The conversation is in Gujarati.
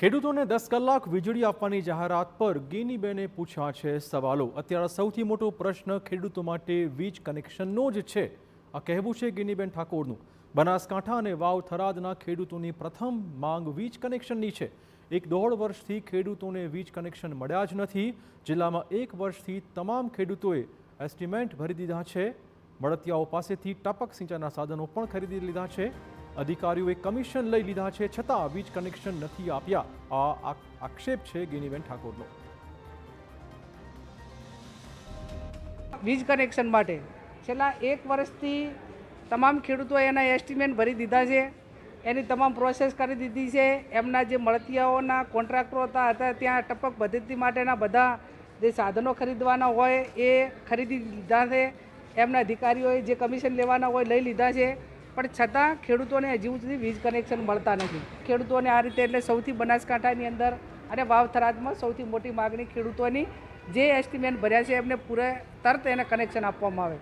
ખેડૂતોને 10 કલાક વીજળી આપવાની જાહેરાત પર ગેનીબેને પૂછ્યા છે સવાલો। અત્યારે સૌથી મોટો પ્રશ્ન ખેડૂતો માટે વીજ કનેક્શનનો જ છે। આ કહેવું છે ગેનીબેન ઠાકોરનું। બનાસકાંઠા અને વાવ થરાદના ખેડૂતોની પ્રથમ માંગ વીજ કનેક્શનની છે। 1.5 વર્ષથી ખેડૂતોને વીજ કનેક્શન મળ્યા જ નથી। જિલ્લામાં 1 વર્ષથી તમામ ખેડૂતોએ એસ્ટિમેટ ભરી દીધા છે। મળતિયાઓ પાસેથી ટપક સિંચાઈના સાધનો પણ ખરીદી લીધા છે। અધિકારીઓએ કમિશન લઈ લીધા છે, છતાં વીજ કનેક્શન નથી આપ્યા। આ આક્ષેપ છે ગેનીબેન ઠાકોરનો। વીજ કનેક્શન માટે છેલ્લા 1 વર્ષથી તમામ ખેડૂતોએ એના એસ્ટિમેટ ભરી દીધા છે, એની તમામ પ્રોસેસ કરી દીધી છે। એમના જે મળતિયાઓના કોન્ટ્રાક્ટરો હતા ત્યાં ટપક પદ્ધતિ માટેના બધા જે સાધનો ખરીદવાના હોય એ ખરીદી લીધા છે। એમના અધિકારીઓએ જે કમિશન લેવાના હોય લઈ લીધા છે, પણ છતાં ખેડૂતોને હજુ સુધી વીજ કનેક્શન મળતા નથી। ખેડૂતોને આ રીતે એટલે સૌથી બનાસકાંઠાની અંદર અને વાવ થરાદમાં સૌથી મોટી માગણી ખેડૂતોની જે એસ્ટિમેટ ભર્યા છે એમને તરત એને કનેક્શન આપવામાં આવે।